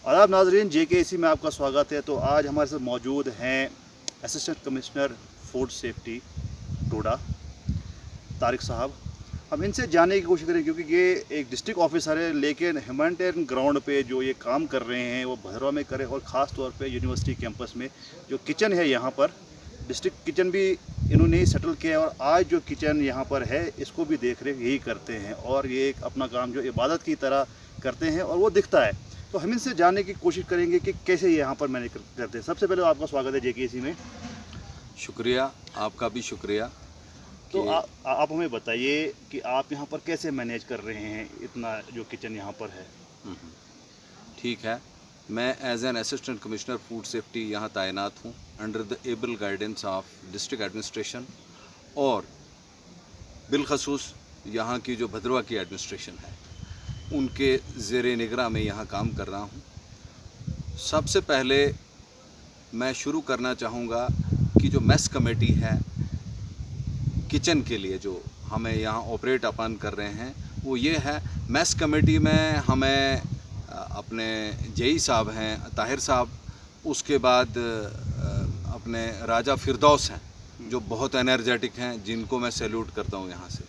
आदाब नाजरीन, JKC में आपका स्वागत है। तो आज हमारे साथ मौजूद हैं assistant commissioner food safety Toda Tariq साहब। हम इनसे जानने की कोशिश करें क्योंकि ये एक डिस्ट्रिक्ट ऑफिसर है, लेकिन ह्यूमैनिटेरियन ग्राउंड पे जो ये काम कर रहे हैं वो भद्रवा में करें, और ख़ास तौर पे यूनिवर्सिटी कैंपस में जो किचन है यहाँ पर डिस्ट्रिक्ट किचन भी इन्होंने सेटल किया है, और आज जो किचन यहाँ पर है इसको भी देख रेख यही करते हैं, और ये एक अपना काम जो इबादत की तरह करते हैं और वो दिखता है। तो हम इनसे जानने की कोशिश करेंगे कि कैसे यहाँ पर मैनेज करते हैं। सबसे पहले आपका स्वागत है JKC में। शुक्रिया, आपका भी शुक्रिया। तो आप हमें बताइए कि आप यहाँ पर कैसे मैनेज कर रहे हैं इतना जो किचन यहाँ पर है। ठीक है, मैं as an assistant commissioner food safety यहाँ तैनात हूँ under the able guidance of district administration, और बिलखसूस यहाँ की जो भद्रवा की एडमिनिस्ट्रेशन है उनके ज़ेरे निगरां में यहाँ काम कर रहा हूँ। सबसे पहले मैं शुरू करना चाहूँगा कि जो मेस कमेटी है किचन के लिए जो हमें यहाँ ऑपरेट अपन कर रहे हैं वो ये है। मेस कमेटी में हमें अपने जेई साहब हैं, ताहिर साहब, उसके बाद अपने राजा फिरदौस हैं जो बहुत एनर्जेटिक हैं, जिनको मैं सैल्यूट करता हूँ यहाँ से,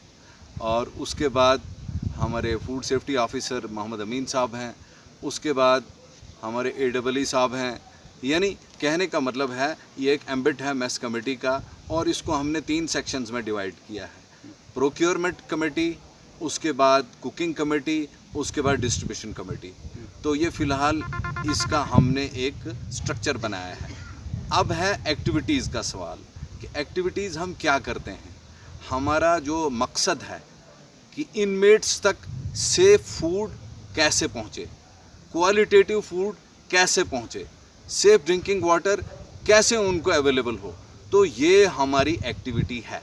और उसके बाद हमारे फूड सेफ्टी ऑफिसर मोहम्मद अमीन साहब हैं, उसके बाद हमारे AEE साहब हैं। यानी कहने का मतलब है ये एक एम्बिट है मेस कमेटी का, और इसको हमने 3 सेक्शंस में डिवाइड किया है। प्रोक्योरमेंट कमेटी, उसके बाद कुकिंग कमेटी, उसके बाद डिस्ट्रीब्यूशन कमेटी। तो ये फ़िलहाल इसका हमने एक स्ट्रक्चर बनाया है। अब है एक्टिविटीज़ का सवाल कि एक्टिविटीज़ हम क्या करते हैं। हमारा जो मकसद है कि इनमेट्स तक सेफ फूड कैसे पहुँचे, क्वालिटेटिव फूड कैसे पहुँचे, सेफ ड्रिंकिंग वाटर कैसे उनको अवेलेबल हो, तो ये हमारी एक्टिविटी है।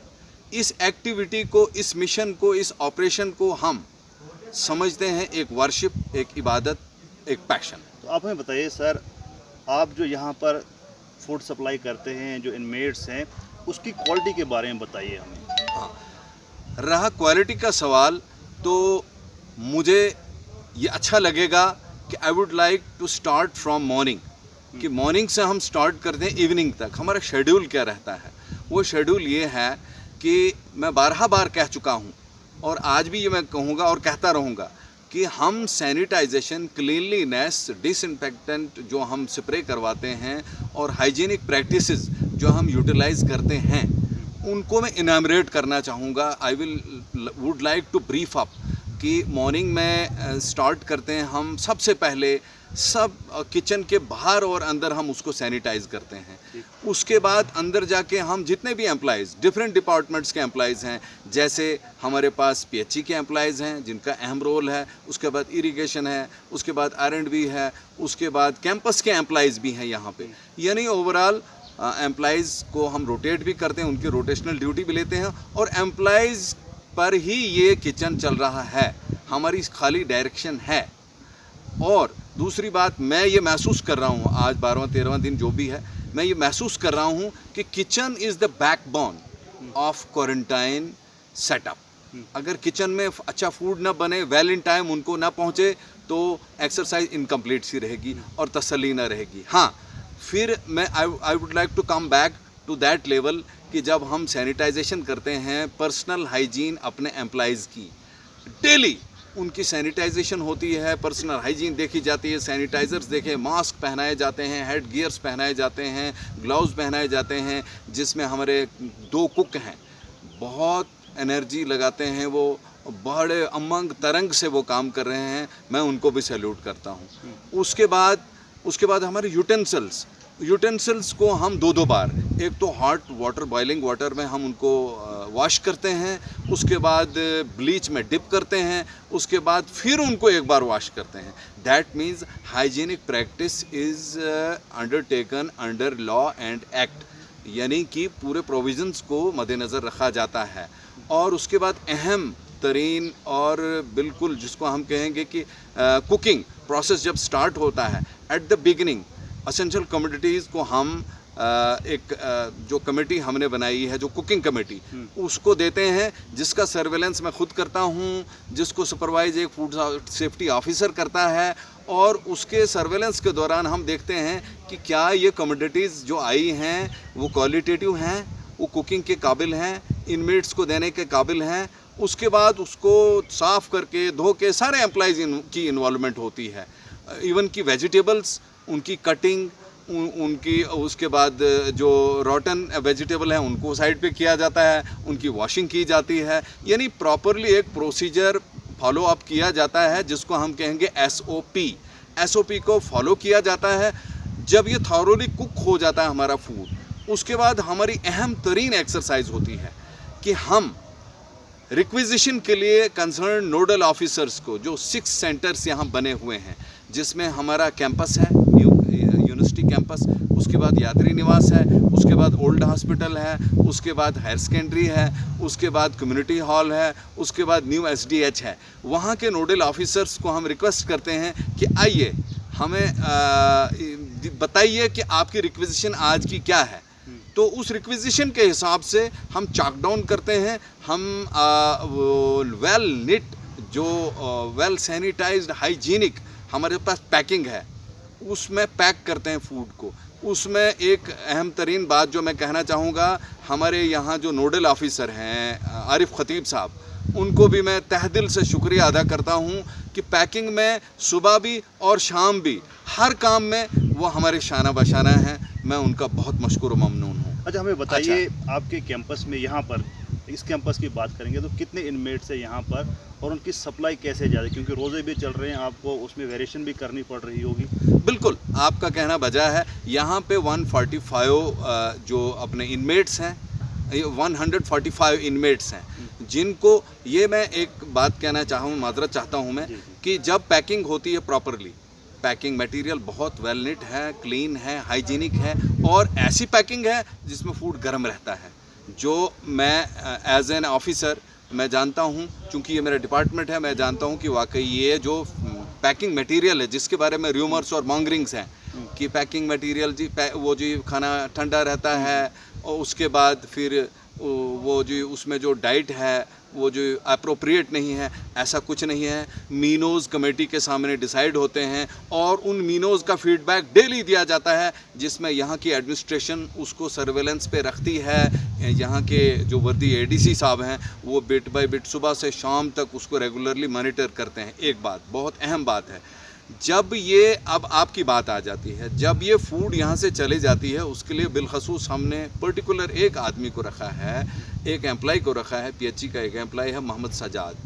इस एक्टिविटी को, इस मिशन को, इस ऑपरेशन को हम समझते हैं एक वर्शिप, एक इबादत, एक पैशन। तो आप हमें बताइए सर, आप जो यहाँ पर फूड सप्लाई करते हैं, जो इनमेट्स हैं, उसकी क्वालिटी के बारे में बताइए हमें। हाँ, रहा क्वालिटी का सवाल, तो मुझे ये अच्छा लगेगा कि I would like to start from morning, कि मॉर्निंग से हम स्टार्ट करते हैं इवनिंग तक। हमारा शेड्यूल क्या रहता है, वो शेड्यूल ये है कि मैं 12 बार कह चुका हूँ और आज भी ये मैं कहूँगा और कहता रहूँगा कि हम सैनिटाइजेशन, क्लीनलीनेस, डिसइंफेक्टेंट जो हम स्प्रे करवाते हैं और हाइजीनिक प्रैक्टिसेस जो हम यूटिलाइज करते हैं, उनको मैं इनामरेट करना चाहूँगा। I would like to brief up कि मॉर्निंग में स्टार्ट करते हैं हम सबसे पहले सब किचन के बाहर और अंदर हम उसको सैनिटाइज करते हैं। उसके बाद अंदर जाके हम जितने भी एम्प्लॉइज़, डिफरेंट डिपार्टमेंट्स के एम्प्लॉइज़ हैं, जैसे हमारे पास PHE के एम्प्लॉइज़ हैं जिनका अहम रोल है, उसके बाद इरिगेशन है, उसके बाद R&B है, उसके बाद कैंपस के एम्प्लॉइज़ भी हैं यहाँ पे। यानी ओवरऑल एम्प्लॉइज़ को हम रोटेट भी करते हैं, उनकी रोटेशनल ड्यूटी भी लेते हैं, और एम्प्लॉइज़ पर ही ये किचन चल रहा है, हमारी खाली डायरेक्शन है। और दूसरी बात, मैं ये महसूस कर रहा हूँ आज 12वां-13वां दिन जो भी है, मैं ये महसूस कर रहा हूँ कि kitchen is the backbone of quarantine setup. अगर किचन में अच्छा फूड ना बने, वेल इन टाइम उनको ना पहुँचे, तो एक्सरसाइज इनकम्प्लीट सी रहेगी और तसल्ली ना रहेगी। हाँ, फिर मैं I would like to come back to that level कि जब हम सैनिटाइजेशन करते हैं, पर्सनल हाइजीन अपने एम्प्लॉइज़ की डेली उनकी सैनिटाइजेशन होती है, पर्सनल हाइजीन देखी जाती है, सैनिटाइज़र्स देखे, मास्क पहनाए जाते हैं, हेड गियर्स पहनाए जाते हैं, ग्लव्स पहनाए जाते हैं, जिसमें हमारे 2 कुक हैं, बहुत एनर्जी लगाते हैं, वो बड़े अमंग तरंग से वो काम कर रहे हैं, मैं उनको भी सैल्यूट करता हूँ। उसके बाद हमारे यूटेंसिल्स को हम 2-2 बार, एक तो हॉट वाटर, बॉइलिंग वाटर में हम उनको वॉश करते हैं, उसके बाद ब्लीच में डिप करते हैं, उसके बाद फिर उनको एक बार वॉश करते हैं। That means hygienic practice is undertaken under law and act, यानी कि पूरे प्रोविजंस को मद्देनज़र रखा जाता है। और उसके बाद अहम तरीन और बिल्कुल जिसको हम कहेंगे कि कुकिंग प्रोसेस जब स्टार्ट होता है, at the beginning essential commodities को हम एक जो कमेटी हमने बनाई है, जो कुकिंग कमेटी, उसको देते हैं, जिसका सर्वेलेंस मैं खुद करता हूँ, जिसको सुपरवाइज एक फूड सेफ्टी ऑफिसर करता है, और उसके सर्वेलेंस के दौरान हम देखते हैं कि क्या ये कमोडिटीज़ जो आई हैं वो क्वालिटेटिव हैं, वो कुकिंग के काबिल हैं, इनमेट्स को देने के काबिल हैं। उसके बाद उसको साफ़ करके धो के सारे एम्प्लॉइज़ की इन्वॉल्वमेंट होती है। इवन की वेजिटेबल्स, उनकी कटिंग, उनकी उसके बाद जो रॉटन वेजिटेबल है उनको साइड पे किया जाता है, उनकी वॉशिंग की जाती है। यानी प्रॉपरली एक प्रोसीजर फॉलो अप किया जाता है जिसको हम कहेंगे एसओपी को फॉलो किया जाता है। जब ये थॉरोली कुक हो जाता है हमारा फूड, उसके बाद हमारी अहम तरीन एक्सरसाइज होती है कि हम रिक्विजिशन के लिए कंसर्न नोडल ऑफिसर्स को, जो 6 सेंटर्स यहाँ बने हुए हैं, जिसमें हमारा कैंपस है, यूनिवर्सिटी कैंपस, उसके बाद यात्री निवास है, उसके बाद ओल्ड हॉस्पिटल है, उसके बाद हायर सेकेंडरी है, उसके बाद कम्युनिटी हॉल है, उसके बाद न्यू एसडीएच है। वहाँ के नोडल ऑफिसर्स को हम रिक्वेस्ट करते हैं कि आइए हमें बताइए कि आपकी रिक्विजिशन आज की क्या है। तो उस रिक्विजिशन के हिसाब से हम चाक डाउन करते हैं। हम वेल निट, जो वेल सैनिटाइज्ड, हाइजीनिक हमारे पास पैकिंग है, उसमें पैक करते हैं फूड को। उसमें एक अहम तरीन बात जो मैं कहना चाहूँगा, हमारे यहाँ जो नोडल ऑफिसर हैं आरिफ खतीब साहब, उनको भी मैं तहे दिल से शुक्रिया अदा करता हूँ कि पैकिंग में सुबह भी और शाम भी हर काम में वो हमारे शाना बशाना हैं। मैं उनका बहुत मशकूर ममनून हूँ। अच्छा, हमें बताइए आपके कैंपस में, यहाँ पर इस कैंपस की बात करेंगे तो कितने इनमेट्स हैं यहाँ पर और उनकी सप्लाई कैसे जा रही है, क्योंकि रोज़े भी चल रहे हैं, आपको उसमें वेरिएशन भी करनी पड़ रही होगी। बिल्कुल, आपका कहना बजा है। यहाँ पे 145 जो अपने इनमेट्स हैं, 145 इनमेट्स हैं, जिनको ये मैं एक बात कहना माजरत चाहता हूँ मैं कि जब पैकिंग होती है प्रॉपरली, पैकिंग मटेरियल बहुत वेल निट है, क्लीन है, हाइजीनिक है और ऐसी पैकिंग है जिसमें फूड गर्म रहता है। जो मैं एज एन ऑफिसर मैं जानता हूँ, चूँकि ये मेरा डिपार्टमेंट है, मैं जानता हूँ कि वाकई ये जो पैकिंग मटेरियल है जिसके बारे में र्यूमर्स और मॉन्गरिंग्स हैं कि पैकिंग मटेरियल वो जी खाना ठंडा रहता है और उसके बाद फिर वो जो उसमें जो डाइट है वो जो अप्रोप्रिएट नहीं है, ऐसा कुछ नहीं है। मीनोज़ कमेटी के सामने डिसाइड होते हैं और उन मीनोज़ का फीडबैक डेली दिया जाता है, जिसमें यहाँ की एडमिनिस्ट्रेशन उसको सर्वेलेंस पे रखती है। यहाँ के जो वर्दी एडीसी साहब हैं वो बिट बाय बिट सुबह से शाम तक उसको रेगुलरली मॉनिटर करते हैं। एक बात बहुत अहम बात है, जब ये अब आपकी बात आ जाती है, जब ये फूड यहाँ से चले जाती है, उसके लिए बिलखसूस हमने पर्टिकुलर एक आदमी को रखा है, एक एम्प्लॉय को रखा है। पीएचई का एक एम्प्लॉय है मोहम्मद सजाद,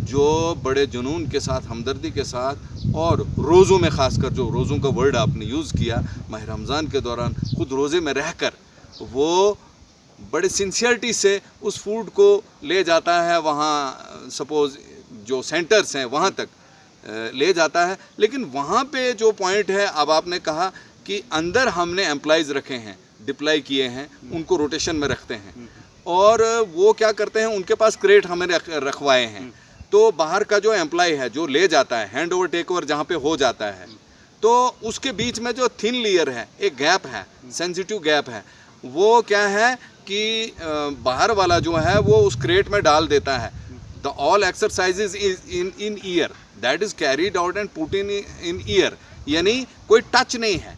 जो बड़े जुनून के साथ, हमदर्दी के साथ और रोज़ों में ख़ासकर, जो रोज़ों का वर्ड आपने यूज़ किया, माह रमज़ान के दौरान खुद रोज़े में रहकर वो बड़े सिंसियरिटी से उस फूड को ले जाता है, वहाँ सपोज़ जो सेंटर्स हैं वहाँ तक ले जाता है। लेकिन वहाँ पे जो पॉइंट है, अब आपने कहा कि अंदर हमने एम्प्लॉयज़ रखे हैं, डिप्लॉय किए हैं, उनको रोटेशन में रखते हैं और वो क्या करते हैं, उनके पास क्रेट हमें रखवाए हैं। तो बाहर का जो एम्प्लॉय है जो ले जाता है, हैंड ओवर टेक ओवर जहाँ पे हो जाता है, तो उसके बीच में जो थिन लेयर है, एक गैप है, सेंसिटिव गैप है, वो क्या है कि बाहर वाला जो है वो उस क्रेट में डाल देता है। The all exercises is in year, that is carried out and put in year, यानी कोई टच नहीं है।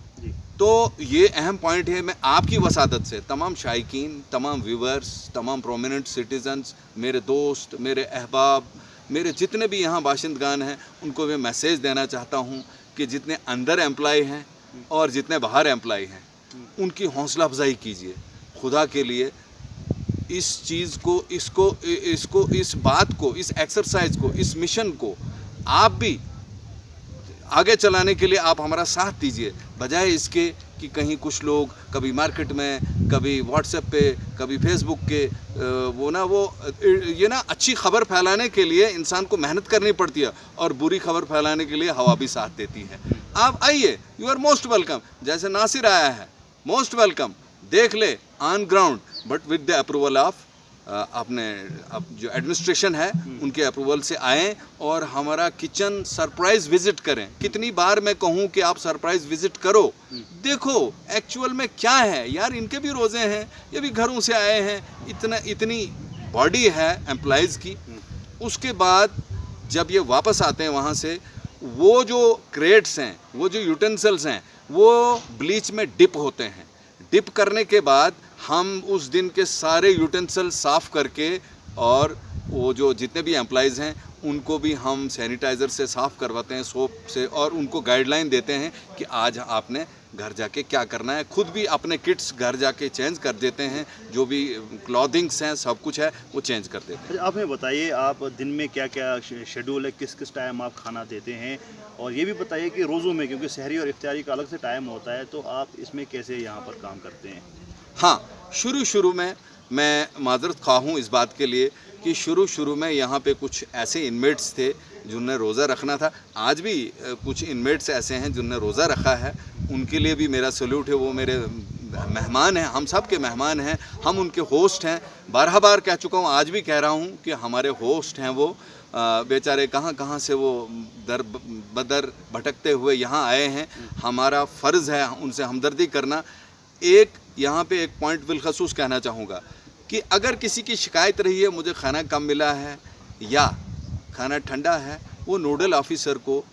तो ये अहम पॉइंट है। मैं आपकी वसादत से तमाम शायकीन, तमाम व्यूवर्स, तमाम प्रोमिनेंट सिटीजन्स, मेरे दोस्त, मेरे अहबाब, मेरे जितने भी यहाँ बाशिंदगान हैं, उनको मैं मैसेज देना चाहता हूँ कि जितने अंदर एम्प्लॉय हैं और जितने बाहर एम्प्लॉय हैं, उनकी हौसला अफजाई कीजिए खुदा के लिए। इस चीज़ को, इसको इस बात को, इस एक्सरसाइज को, इस मिशन को आप भी आगे चलाने के लिए आप हमारा साथ दीजिए, बजाय इसके कि कहीं कुछ लोग कभी मार्केट में, कभी व्हाट्सएप पे, कभी फेसबुक के ये ना अच्छी खबर फैलाने के लिए इंसान को मेहनत करनी पड़ती है और बुरी खबर फैलाने के लिए हवा भी साथ देती है। आप आइए, यू आर मोस्ट वेलकम। जैसे नासिर आया है, मोस्ट वेलकम, देख ले on ground, but with the approval of अपने जो एडमिनिस्ट्रेशन है उनके अप्रूवल से आएँ और हमारा किचन सरप्राइज विजिट करें। कितनी बार मैं कहूँ कि आप सरप्राइज विजिट करो, देखो एक्चुअल में क्या है यार। इनके भी रोज़े हैं, ये भी घरों से आए हैं, इतनी बॉडी है एम्प्लॉइज़ की। उसके बाद जब ये वापस आते हैं वहाँ से, वो जो क्रेट्स हैं, वो जो यूटेंसिल्स हैं, वो ब्लीच में डिप होते हैं। डिप करने के बाद हम उस दिन के सारे यूटेंसिल साफ़ करके, और वो जो जितने भी एम्प्लॉइज़ हैं उनको भी हम सैनिटाइज़र से साफ़ करवाते हैं, सोप से, और उनको गाइडलाइन देते हैं कि आज आपने घर जाके क्या करना है। खुद भी अपने किट्स घर जाके चेंज कर देते हैं, जो भी क्लॉथिंग्स हैं सब कुछ है वो चेंज कर देते हैं। अच्छा, आप हमें बताइए, आप दिन में क्या क्या शेड्यूल है, किस किस टाइम आप खाना देते हैं, और ये भी बताइए कि रोज़ों में, क्योंकि सहरी और इफ्तारी का अलग से टाइम होता है, तो आप इसमें कैसे यहाँ पर काम करते हैं? हाँ, शुरू में मैं माज़रत ख़्वाह हूँ इस बात के लिए कि शुरू में यहाँ पे कुछ ऐसे इनमेट्स थे जिन्हें रोज़ा रखना था। आज भी कुछ इनमेट्स ऐसे हैं जिन्हें रोज़ा रखा है, उनके लिए भी मेरा सैल्यूट है। वो मेरे मेहमान हैं, हम सब के मेहमान हैं, हम उनके होस्ट हैं। बार कह चुका हूँ, आज भी कह रहा हूँ कि हमारे होस्ट हैं वो। बेचारे कहाँ से वो दर बदर भटकते हुए यहाँ आए हैं। हमारा फ़र्ज़ है उनसे हमदर्दी करना। यहाँ पे एक पॉइंट बिलखसूस कहना चाहूँगा कि अगर किसी की शिकायत रही है मुझे खाना कम मिला है या खाना ठंडा है, वो नोडल ऑफिसर को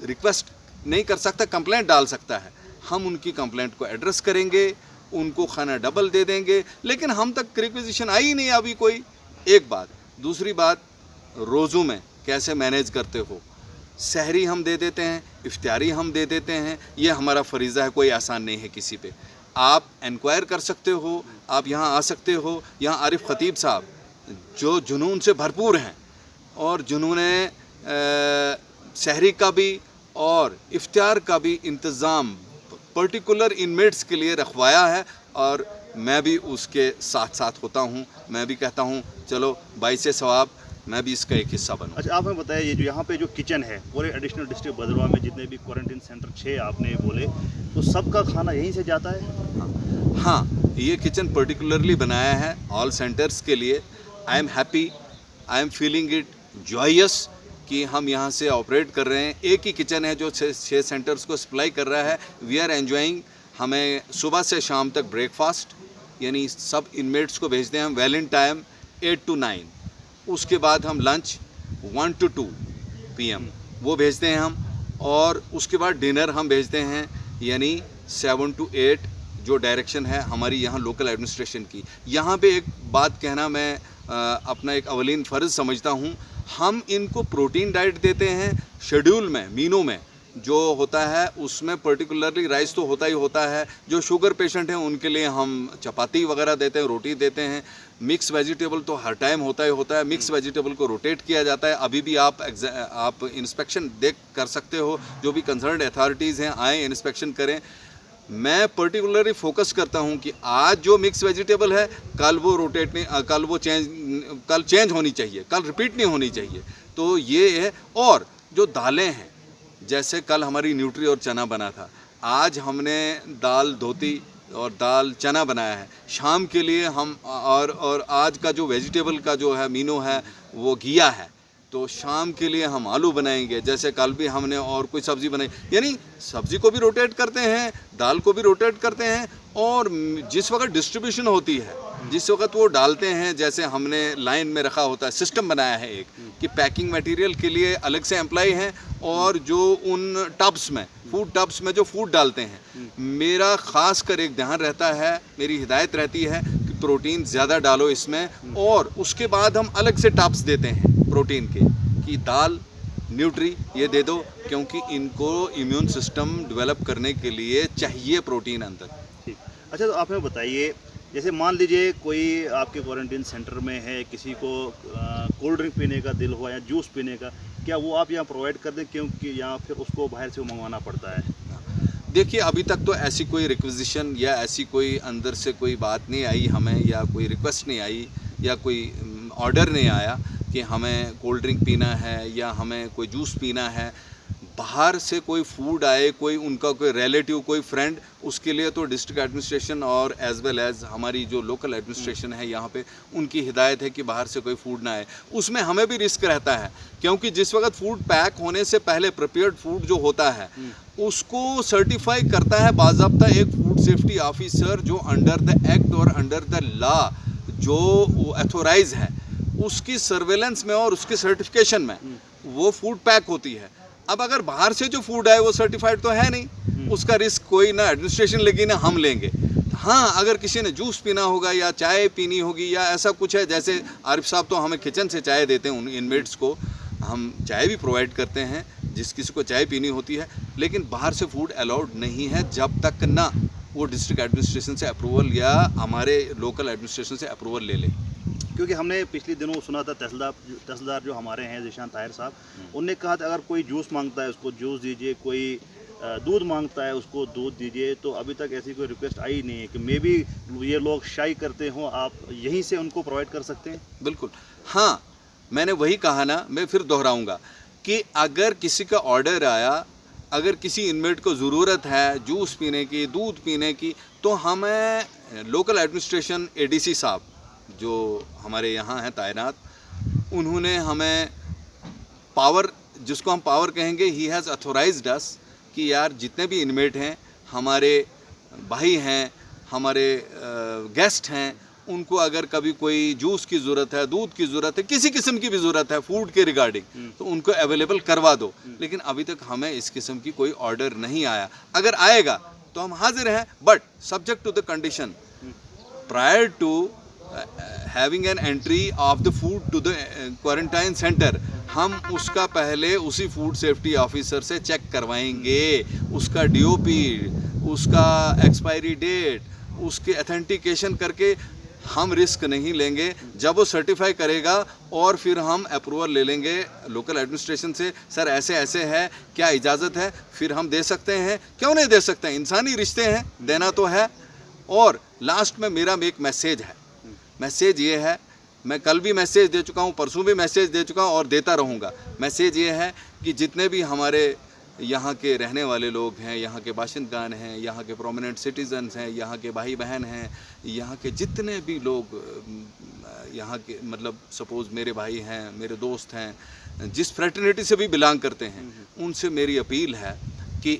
रिक्वेस्ट नहीं कर सकता, कंप्लेंट डाल सकता है। हम उनकी कंप्लेंट को एड्रेस करेंगे, उनको खाना डबल दे देंगे, लेकिन हम तक रिक्वेजिशन आई नहीं अभी कोई। एक बात। दूसरी बात, रोज़ों में कैसे मैनेज करते हो? सहरी हम दे देते हैं, इफ्तारी हम दे देते हैं, ये हमारा फरीज़ा है, कोई आसान नहीं है किसी पे। आप इंक्वायर कर सकते हो, आप यहाँ आ सकते हो। यहाँ आरिफ खतीब साहब जो जुनून से भरपूर हैं और जिन्होंने सहरी का भी और इफ्तार का भी इंतज़ाम पर्टिकुलर इनमेट्स के लिए रखवाया है, और मैं भी उसके साथ साथ होता हूँ। मैं भी कहता हूँ चलो बाइसे सवाब, मैं भी इसका एक हिस्सा बनूँ। अच्छा, आप हमें बताइए, ये जो यहाँ पे जो किचन है पूरे एडिशनल डिस्ट्रिक्ट भदरवा में, जितने भी क्वारंटीन सेंटर 6 आपने बोले, तो सबका खाना यहीं से जाता है? हाँ, ये किचन पर्टिकुलरली बनाया है ऑल सेंटर्स के लिए। I am happy, I am feeling it joyous कि हम यहाँ से ऑपरेट कर रहे हैं। एक ही किचन है जो 6 सेंटर्स को सप्लाई कर रहा है। We are enjoying. हमें सुबह से शाम तक ब्रेकफास्ट, यानी सब इनमेट्स को भेजते हैं हम वेल इन टाइम 8 to 9। उसके बाद हम लंच 1 to 2 PM वो भेजते हैं हम, और उसके बाद डिनर हम भेजते हैं यानी 7 to 8, जो डायरेक्शन है हमारी यहाँ लोकल एडमिनिस्ट्रेशन की। यहाँ पे एक बात कहना मैं अपना एक अवलीन फ़र्ज़ समझता हूँ। हम इनको प्रोटीन डाइट देते हैं। शेड्यूल में, मीनू में जो होता है उसमें पर्टिकुलरली राइस तो होता ही होता है। जो शुगर पेशेंट हैं उनके लिए हम चपाती वगैरह देते हैं, रोटी देते हैं। मिक्स वेजिटेबल तो हर टाइम होता ही होता है। मिक्स वेजिटेबल को रोटेट किया जाता है। अभी भी आप इंस्पेक्शन देख कर सकते हो, जो भी कंसर्न्ड अथॉरिटीज़ हैं आएँ इंस्पेक्शन करें। मैं पर्टिकुलरली फोकस करता हूं कि आज जो मिक्स वेजिटेबल है कल वो रोटेट नहीं, कल चेंज होनी चाहिए, कल रिपीट नहीं होनी चाहिए। तो ये है। और जो दालें हैं, जैसे कल हमारी न्यूट्री और चना बना था, आज हमने दाल धोती और दाल चना बनाया है शाम के लिए हम। और आज का जो वेजिटेबल का जो है मीनू है वो घिया है, तो शाम के लिए हम आलू बनाएंगे। जैसे कल भी हमने और कोई सब्ज़ी बनाई, यानी सब्ज़ी को भी रोटेट करते हैं, दाल को भी रोटेट करते हैं। और जिस वक्त डिस्ट्रीब्यूशन होती है, जिस वक्त वो डालते हैं, जैसे हमने लाइन में रखा होता है, सिस्टम बनाया है एक कि पैकिंग मटेरियल के लिए अलग से एम्प्लॉय हैं, और जो उन टब्स में, फूड टब्स में जो फूड डालते हैं, मेरा ख़ास कर एक ध्यान रहता है, मेरी हिदायत रहती है कि प्रोटीन ज़्यादा डालो इसमें। और उसके बाद हम अलग से टब्स देते हैं प्रोटीन के कि दाल, न्यूट्री ये दे दो, क्योंकि इनको इम्यून सिस्टम डेवलप करने के लिए चाहिए प्रोटीन अंदर। ठीक। अच्छा, तो आप हमें बताइए, जैसे मान लीजिए कोई आपके क्वारंटीन सेंटर में है, किसी को कोल्ड ड्रिंक पीने का दिल हुआ या जूस पीने का, क्या वो आप यहाँ प्रोवाइड कर दें, क्योंकि या फिर उसको बाहर से मंगवाना पड़ता है? देखिए, अभी तक तो ऐसी कोई रिक्वेजिशन या ऐसी कोई अंदर से कोई बात नहीं आई हमें, या कोई रिक्वेस्ट नहीं आई, या कोई ऑर्डर नहीं आया कि हमें कोल्ड ड्रिंक पीना है या हमें कोई जूस पीना है। बाहर से कोई फूड आए, कोई उनका कोई रिलेटिव, कोई फ्रेंड, उसके लिए तो डिस्ट्रिक्ट एडमिनिस्ट्रेशन और एज़ वेल एज़ हमारी जो लोकल एडमिनिस्ट्रेशन है यहाँ पे, उनकी हिदायत है कि बाहर से कोई फूड ना आए। उसमें हमें भी रिस्क रहता है, क्योंकि जिस वक्त फूड पैक होने से पहले प्रिपेयर्ड फूड जो होता है उसको सर्टिफाई करता है बाज़ाब्ता एक फूड सेफ्टी ऑफिसर, जो अंडर द एक्ट और अंडर द लॉ जो अथोराइज है, उसकी सर्वेलेंस में और उसकी सर्टिफिकेशन में वो फूड पैक होती है। अब अगर बाहर से जो फूड है वो सर्टिफाइड तो है नहीं, उसका रिस्क कोई ना एडमिनिस्ट्रेशन लेगी ना हम लेंगे। हाँ, अगर किसी ने जूस पीना होगा या चाय पीनी होगी या ऐसा कुछ है, जैसे आरिफ साहब तो हमें किचन से चाय देते हैं, उन इनमेट्स को हम चाय भी प्रोवाइड करते हैं जिस किसी को चाय पीनी होती है, लेकिन बाहर से फूड अलाउड नहीं है जब तक ना वो डिस्ट्रिक्ट एडमिनिस्ट्रेशन से अप्रूवल या हमारे लोकल एडमिनिस्ट्रेशन से अप्रूवल ले ले। क्योंकि हमने पिछले दिनों सुना था तहसीलदार जो हमारे हैं ज़ीशान ताहिर साहब, उनने कहा था अगर कोई जूस मांगता है उसको जूस दीजिए, कोई दूध मांगता है उसको दूध दीजिए। तो अभी तक ऐसी कोई रिक्वेस्ट आई नहीं है कि मे बी ये लोग शाई करते हों, आप यहीं से उनको प्रोवाइड कर सकते हैं। बिल्कुल हाँ, मैंने वही कहा ना, मैं फिर दोहराऊंगा कि अगर किसी का ऑर्डर आया, अगर किसी इनमेट को ज़रूरत है जूस पीने की, दूध पीने की, तो हमें लोकल एडमिनिस्ट्रेशन एडीसी साहब जो हमारे यहाँ हैं तैनात, उन्होंने हमें पावर, जिसको हम पावर कहेंगे, ही हैज़ अथोराइज्ड अस कि यार जितने भी इनमेट हैं, हमारे भाई हैं, हमारे गेस्ट हैं, उनको अगर कभी कोई जूस की ज़रूरत है, दूध की ज़रूरत है, किसी किस्म की भी ज़रूरत है फूड के रिगार्डिंग, तो उनको अवेलेबल करवा दो। लेकिन अभी तक हमें इस किस्म की कोई ऑर्डर नहीं आया। अगर आएगा तो हम हाजिर हैं, but subject to the condition prior to having an entry of the food to the quarantine centre, हम उसका पहले उसी फूड सेफ्टी ऑफिसर से चेक करवाएंगे, उसका डीओपी, उसका एक्सपायरी डेट, उसके अथेंटिकेशन करके हम रिस्क नहीं लेंगे। जब वो सर्टिफाई करेगा और फिर हम अप्रूवल ले लेंगे लोकल एडमिनिस्ट्रेशन से, सर ऐसे ऐसे है, क्या इजाज़त है, फिर हम दे सकते हैं, क्यों नहीं दे सकते हैं, इंसानी रिश्ते हैं, देना तो है। और लास्ट में मेरा एक मैसेज है, मैसेज ये है, मैं कल भी मैसेज दे चुका हूँ, परसों भी मैसेज दे चुका हूँ और देता रहूँगा। मैसेज ये है कि जितने भी हमारे यहाँ के रहने वाले लोग हैं, यहाँ के बाशिंदगान हैं, यहाँ के प्रोमिनेंट सिटीजन्स हैं, यहाँ के भाई बहन हैं, यहाँ के जितने भी लोग यहाँ के, मतलब सपोज़ मेरे भाई हैं, मेरे दोस्त हैं, जिस फ्रेटर्निटी से भी बिलोंग करते हैं, उनसे मेरी अपील है कि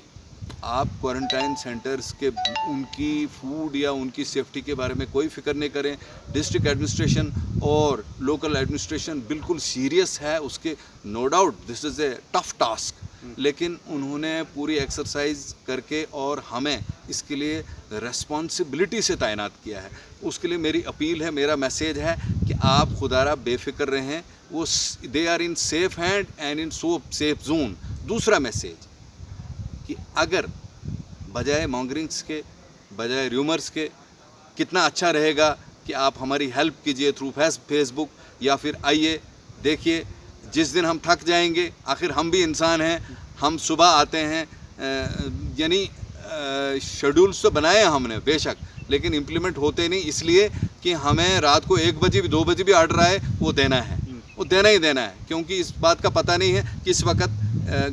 आप क्वारंटाइन सेंटर्स के उनकी फूड या उनकी सेफ्टी के बारे में कोई फिक्र नहीं करें। डिस्ट्रिक्ट एडमिनिस्ट्रेशन और लोकल एडमिनिस्ट्रेशन बिल्कुल सीरियस है उसके, no doubt this is a tough task, लेकिन उन्होंने पूरी एक्सरसाइज करके और हमें इसके लिए रेस्पॉन्सिबिलिटी से तैनात किया है। उसके लिए मेरी अपील है, मेरा मैसेज है कि आप खुदारा बेफिक्र रहें, वो they are in safe hand and in safe zone. दूसरा मैसेज कि अगर बजाय मॉन्गरिंग्स के, बजाय र्यूमर्स के, कितना अच्छा रहेगा कि आप हमारी हेल्प कीजिए थ्रू फेसबुक, या फिर आइए देखिए, जिस दिन हम थक जाएंगे, आखिर हम भी इंसान हैं, हम सुबह आते हैं, यानी शेड्यूल्स तो बनाए हमने बेशक, लेकिन इम्प्लीमेंट होते नहीं, इसलिए कि हमें रात को 1 बजे भी 2 बजे भी ऑर्डर आए वो देना है, वो देना ही देना है, क्योंकि इस बात का पता नहीं है किस वक्त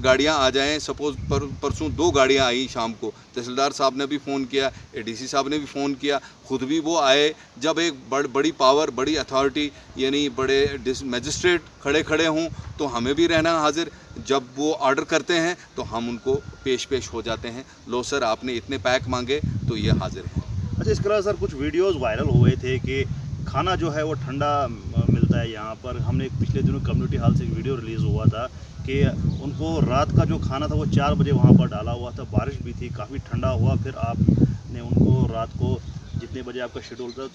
गाड़ियाँ आ जाएं। सपोज़ परसों 2 गाड़ियाँ आई शाम को, तहसीलदार साहब ने भी फ़ोन किया, एडीसी साहब ने भी फ़ोन किया, खुद भी वो आए। जब एक बड़ी पावर, बड़ी अथॉरिटी, यानी बड़े मजिस्ट्रेट खड़े हों तो हमें भी रहना हाजिर। जब वो ऑर्डर करते हैं तो हम उनको पेश हो जाते हैं, लो सर आपने इतने पैक मांगे तो ये हाजिर हैं। अच्छा, इसके अलावा सर कुछ वीडियोस वायरल हुए थे कि खाना जो है वो ठंडा मिलता है यहाँ पर। हमने पिछले दिनों कम्युनिटी हॉल से एक वीडियो रिलीज़ हुआ था कि उनको रात का जो खाना था वो 4 बजे वहाँ पर डाला हुआ था, बारिश भी थी, काफ़ी ठंडा हुआ, फिर आपने उनको रात को जितने बजे आपका शेड्यूल था,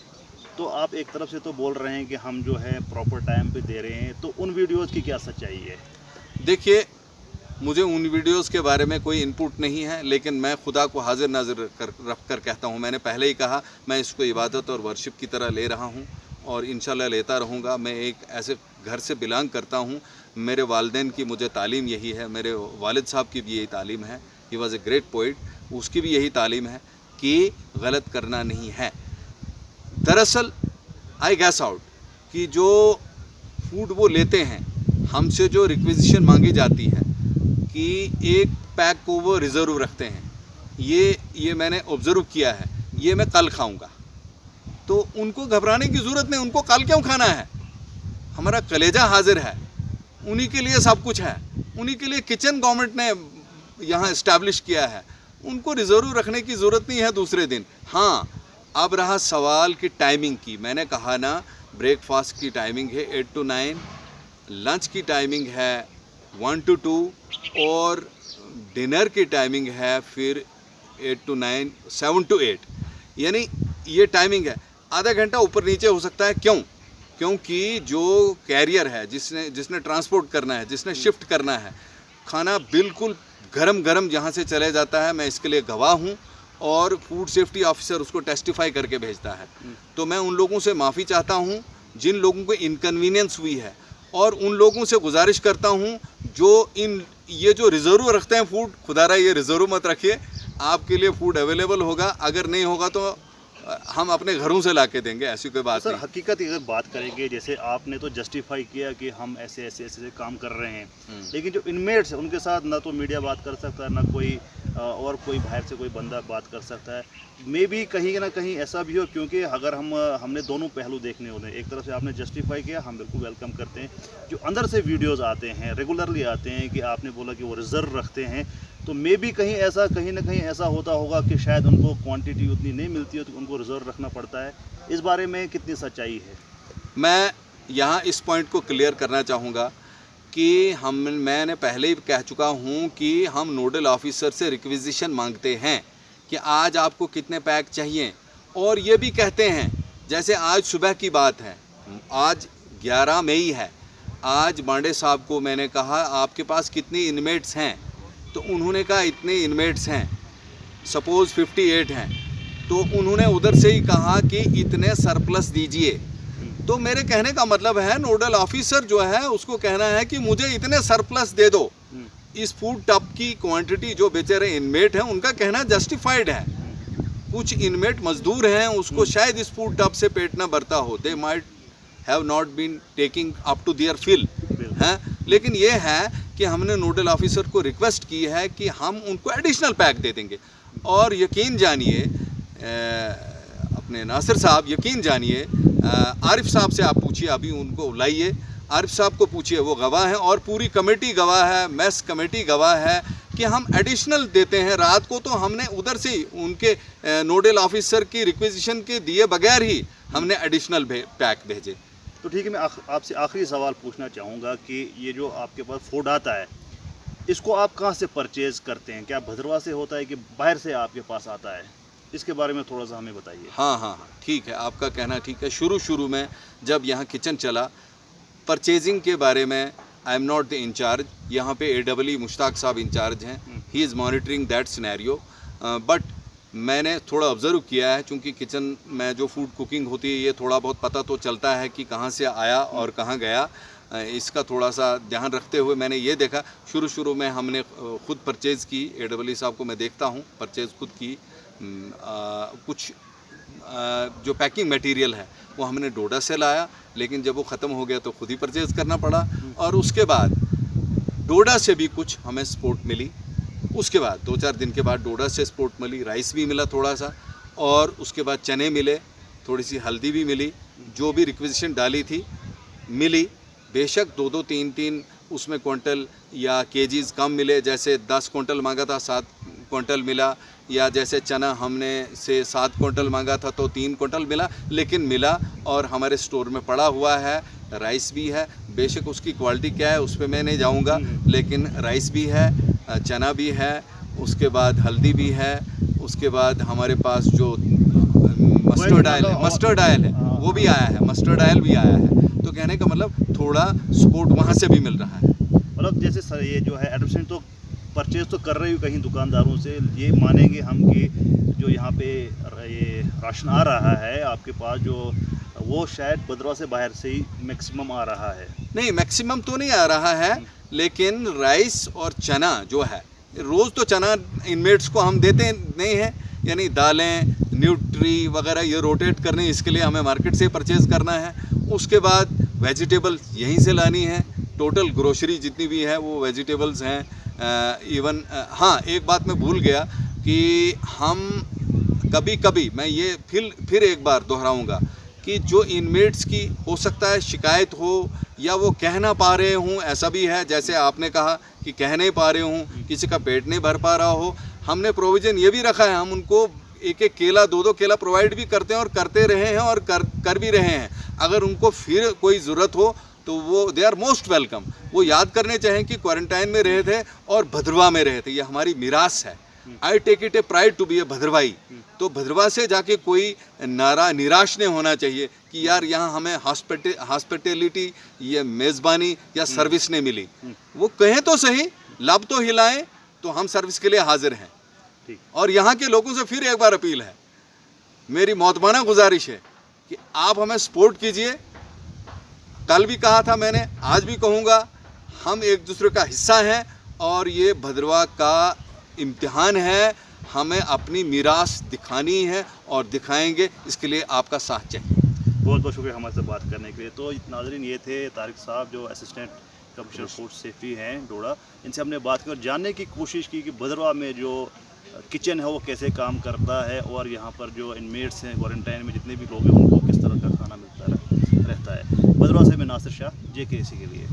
तो आप एक तरफ से तो बोल रहे हैं कि हम जो है प्रॉपर टाइम पे दे रहे हैं, तो उन वीडियोस की क्या सच्चाई है? देखिए, मुझे उन वीडियोस के बारे में कोई इनपुट नहीं है, लेकिन मैं खुदा को हाजिर नाजिर रख कर कहता हूँ, मैंने पहले ही कहा, मैं इसको इबादत और वर्शिप की तरह ले रहा हूँ और इंशाल्लाह लेता रहूँगा। मैं एक ऐसे घर से बिलोंग करता हूँ, मेरे वालिदैन की मुझे तालीम यही है, मेरे वालिद साहब की भी यही तालीम है, he was a great poet, उसकी भी यही तालीम है कि गलत करना नहीं है। दरअसल आई गैस आउट कि जो फूड वो लेते हैं, हमसे जो रिक्वेजिशन मांगी जाती है कि एक पैक को वो रिज़र्व रखते हैं, ये मैंने ऑब्ज़र्व किया है, ये मैं कल खाऊंगा, तो उनको घबराने की ज़रूरत नहीं, उनको कल क्यों खाना है, हमारा कलेजा हाजिर है, उन्हीं के लिए सब कुछ है, उन्हीं के लिए किचन गवर्नमेंट ने यहाँ इस्टेब्लिश किया है, उनको रिज़र्व रखने की ज़रूरत नहीं है दूसरे दिन। हाँ, अब रहा सवाल की टाइमिंग की, मैंने कहा ना, ब्रेकफास्ट की टाइमिंग है 8 to 9, लंच की टाइमिंग है 1 to 2 और डिनर की टाइमिंग है फिर 8 to 9, 7 to 8, यानी ये टाइमिंग है। आधा घंटा ऊपर नीचे हो सकता है, क्यों? क्योंकि जो कैरियर है, जिसने ट्रांसपोर्ट करना है, जिसने शिफ्ट करना है, खाना बिल्कुल गरम गरम जहाँ से चले जाता है, मैं इसके लिए गवाह हूँ, और फूड सेफ्टी ऑफिसर उसको टेस्टिफाई करके भेजता है। तो मैं उन लोगों से माफ़ी चाहता हूँ जिन लोगों को इनकन्वीनियंस हुई है, और उन लोगों से गुजारिश करता हूँ जो ये जो रिज़र्व रखते हैं फूड, खुदारा ये रिज़र्व मत रखिए, आपके लिए फूड अवेलेबल होगा, अगर नहीं होगा तो हम अपने घरों से ला के देंगे, ऐसी कोई बात सर नहीं। हकीकत की अगर बात करेंगे, जैसे आपने तो जस्टिफाई किया कि हम ऐसे ऐसे ऐसे काम कर रहे हैं, लेकिन जो इनमेट्स हैं उनके साथ ना तो मीडिया बात कर सकता है, ना कोई और कोई बाहर से कोई बंदा बात कर सकता है। मे भी कहीं ना कहीं ऐसा भी हो, क्योंकि अगर हमने दोनों पहलू देखने होते हैं। एक तरफ से आपने जस्टिफाई किया, हम बिल्कुल वेलकम करते हैं। जो अंदर से वीडियोज़ आते हैं, रेगुलरली आते हैं कि आपने बोला कि वो रिजर्व रखते हैं, तो मे भी कहीं ना कहीं ऐसा होता होगा कि शायद उनको क्वांटिटी उतनी नहीं मिलती हो तो उनको रिजर्व रखना पड़ता है। इस बारे में कितनी सच्चाई है? मैं यहाँ इस पॉइंट को क्लियर करना चाहूँगा कि मैंने पहले ही कह चुका हूँ कि हम नोडल ऑफिसर से रिक्विजिशन मांगते हैं कि आज आपको कितने पैक चाहिए, और ये भी कहते हैं, जैसे आज सुबह की बात है, आज 11 मई है, आज बांडे साहब को मैंने कहा आपके पास कितनी इनमेट्स हैं, तो उन्होंने कहा इतने इनमेट्स हैं, सपोज़ 58 हैं, तो उन्होंने उधर से ही कहा कि इतने सरप्लस दीजिए। तो मेरे कहने का मतलब है नोडल ऑफिसर जो है उसको कहना है कि मुझे इतने सरप्लस दे दो। इस फूड टब की क्वांटिटी जो बेचारे इनमेट हैं उनका कहना जस्टिफाइड है। कुछ इनमेट मजदूर हैं, उसको शायद इस फूड टब से पेट ना भरता हो, they might have not been taking up to their fill हैं, लेकिन ये है कि हमने नोडल ऑफिसर को रिक्वेस्ट की है कि हम उनको एडिशनल पैक दे देंगे। और यकीन जानिए अपने नासिर साहब, यकीन जानिए आरिफ साहब से आप पूछिए, अभी उनको बुलाइए, आरिफ साहब को पूछिए, वो गवाह हैं, और पूरी कमेटी गवाह है, मेस कमेटी गवाह है कि हम एडिशनल देते हैं। रात को तो हमने उधर से ही उनके नोडल ऑफिसर की रिक्वेजिशन के दिए बगैर ही हमने एडिशनल पैक भेजे। तो ठीक है, मैं आपसे आखिरी सवाल पूछना चाहूँगा कि ये जो आपके पास फूड आता है, इसको आप कहाँ से परचेज़ करते हैं? क्या भद्रवा से होता है कि बाहर से आपके पास आता है? इसके बारे में थोड़ा सा हमें बताइए। हाँ, ठीक है, आपका कहना ठीक है। शुरू में जब यहाँ किचन चला, परचेजिंग के बारे में I am not the incharge, यहाँ पे AEE मुश्ताक साहब इंचार्ज हैं, he is monitoring that scenario, but मैंने थोड़ा ऑब्ज़र्व किया है, चूँकि किचन में जो फूड कुकिंग होती है ये थोड़ा बहुत पता तो चलता है कि कहाँ से आया और कहाँ गया। इसका थोड़ा सा ध्यान रखते हुए मैंने ये देखा, शुरू में हमने खुद परचेज़ की, AEE साहब को मैं देखता हूँ, परचेज़ खुद की। कुछ जो पैकिंग मटेरियल है वो हमने डोडा से लाया, लेकिन जब वो ख़त्म हो गया तो खुद ही परचेज़ करना पड़ा। और उसके बाद डोडा से भी कुछ हमें सपोर्ट मिली, उसके बाद 2-4 दिन के बाद डोडा से सपोर्ट मिली, राइस भी मिला थोड़ा सा, और उसके बाद चने मिले, थोड़ी सी हल्दी भी मिली, जो भी रिक्वेजिशन डाली थी मिली। बेशक 2-2, 3-3 उसमें क्विंटल या केजीज़ कम मिले, जैसे 10 क्विंटल मांगा था 7 क्विंटल मिला, या जैसे चना हमने से 7 क्विंटल मांगा था तो 3 क्विंटल मिला, लेकिन मिला, और हमारे स्टोर में पड़ा हुआ है। राइस भी है, बेशक उसकी क्वालिटी क्या है उस पर मैं नहीं जाऊंगा, लेकिन राइस भी है, चना भी है, उसके बाद हल्दी भी है, उसके बाद हमारे पास जो मस्टर्ड ऑयल है वो भी आया है, मस्टर्ड ऑयल भी आया है। तो कहने का मतलब थोड़ा सपोर्ट वहाँ से भी मिल रहा है। मतलब जैसे सर ये जो है एडमिशन तो परचेज तो कर रही हूँ कहीं दुकानदारों से, ये मानेंगे हम कि जो यहाँ पे ये राशन आ रहा है आपके पास, जो वो शायद भद्रवा से बाहर से ही मैक्सिमम आ रहा है? नहीं, मैक्सिमम तो नहीं आ रहा है, लेकिन राइस और चना जो है, रोज़ तो चना इनमेट्स को हम देते नहीं हैं, यानी दालें, न्यूट्री वगैरह ये रोटेट करने, इसके लिए हमें मार्केट से परचेज़ करना है। उसके बाद वेजिटेबल यहीं से लानी है, टोटल ग्रोसरी जितनी भी है वो वेजिटेबल्स हैं। इवन हाँ, एक बात मैं भूल गया कि हम कभी मैं ये फिर एक बार दोहराऊंगा कि जो इनमेट्स की हो सकता है शिकायत हो या वो कह ना पा रहे हों, ऐसा भी है, जैसे आपने कहा कि कह नहीं पा रहे हों, किसी का पेट नहीं भर पा रहा हो, हमने प्रोविज़न ये भी रखा है, हम उनको 1-1 केला 2-2 केला प्रोवाइड भी करते हैं और करते रहे हैं और कर भी रहे हैं। अगर उनको फिर कोई ज़रूरत हो तो वो दे आर मोस्ट वेलकम। वो याद करने चाहें कि क्वारंटाइन में रहे थे और भद्रवा में रहे थे, ये हमारी मिरास है। I take it a pride to be a Bhadrawahi. तो भद्रवा से जाके कोई निराश नहीं होना चाहिए कि यार यहाँ हमें हॉस्पिटैलिटी, ये मेज़बानी या सर्विस नहीं मिली। वो कहें तो सही, लब तो हिलाएं, तो हम सर्विस के लिए हाजिर हैं। ठीक। और यहाँ के लोगों से फिर एक बार अपील है, मेरी मौतमाना गुजारिश है कि आप हमें सपोर्ट कीजिए। कल भी कहा था मैंने, आज भी कहूँगा, हम एक दूसरे का हिस्सा हैं और ये भद्रवा का इम्तिहान है। हमें अपनी मीरास दिखानी है और दिखाएंगे, इसके लिए आपका साथ चाहिए। बहुत बहुत शुक्रिया हमारे साथ बात करने के लिए। तो नाज़रीन, ये थे तारिक साहब जो असिस्टेंट कमिश्नर फूड सेफ्टी हैं डोडा। इनसे हमने बात कर जानने की कोशिश की कि भद्रवा में जो किचन है वो कैसे काम करता है और यहाँ पर जो इनमेट्स हैं क्वारंटाइन में जितने भी लोग हैं उनको किस तरह का खाना मिलता रहता है। भद्रवा से मैं नासिर शाह, JKC के लिए।